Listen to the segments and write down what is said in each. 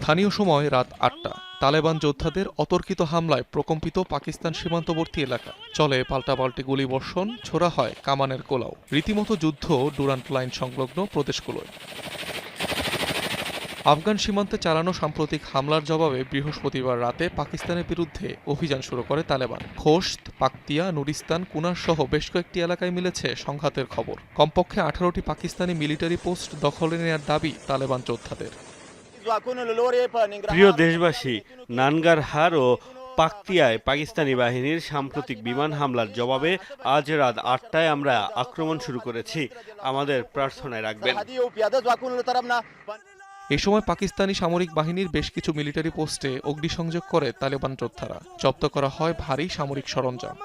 স্থানীয় সময় রাত ৮টা। তালেবান যোদ্ধাদের অতর্কিত হামলায় প্রকম্পিত পাকিস্তান সীমান্তবর্তী এলাকা। চলে পাল্টাপাল্টি গুলিবর্ষণ, ছোড়া হয় কামানের গোলাও। রীতিমতো যুদ্ধ ডুরান্ট লাইন সংলগ্ন প্রদেশগুলোয়। আফগান সীমান্তে চালানো সাম্প্রতিক হামলার জবাবে বৃহস্পতিবার রাতে পাকিস্তানের বিরুদ্ধে অভিযান শুরু করে তালেবান। খোস্ত, পাকতিয়া, নুরিস্তান, কুনার সহ বেশ কয়েকটি এলাকায় মিলেছে সংঘাতের খবর। কমপক্ষে 18টি পাকিস্তানি মিলিটারি পোস্ট দখলে নেওয়ার দাবি তালেবান যোদ্ধাদের। প্রিয় দেশবাসী, নানগারহার ও পাকতিয়ায় পাকিস্তানি বাহিনীর সাম্প্রতিক বিমান হামলার জবাবে আজ রাত ৮টায় আমরা আক্রমণ শুরু করেছি। আমাদের প্রার্থনায় রাখবেন। এ সময় পাকিস্তানি সামরিক বাহিনীর বেশ কিছু মিলিটারি পোস্টে অগ্নিসংযোগ করে তালেবান যোদ্ধারা। জব্দ করা হয় ভারী সামরিক সরঞ্জাম।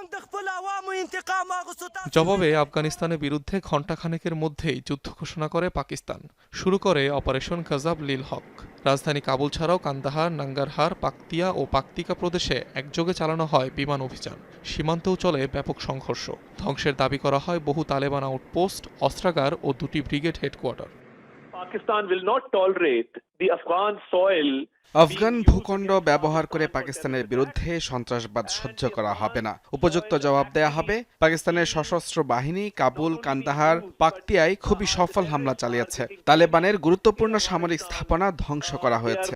জবাবে আফগানিস্তানের বিরুদ্ধে ঘণ্টাখানেকের মধ্যেই যুদ্ধ ঘোষণা করে পাকিস্তান। শুরু করে অপারেশন গজব লিল হক। রাজধানী কাবুল ছাড়াও কান্দাহার, নাঙ্গারহার, পাকতিয়া ও পাকতিকা প্রদেশে একযোগে চালানো হয় বিমান অভিযান। সীমান্তেও চলে ব্যাপক সংঘর্ষ। ধ্বংসের দাবি করা হয় বহু তালেবান আউটপোস্ট, অস্ত্রাগার ও 2টি ব্রিগেড হেডকোয়ার্টার। আফগান ভূখণ্ড ব্যবহার করে পাকিস্তানের বিরুদ্ধে সন্ত্রাসবাদ সহ্য করা হবে না। উপযুক্ত জবাব দেয়া হবে। পাকিস্তানের সশস্ত্র বাহিনী কাবুল, কান্দাহার, পাকতিয়ায় খুবই সফল হামলা চালিয়েছে। তালেবানের গুরুত্বপূর্ণ সামরিক স্থাপনা ধ্বংস করা হয়েছে।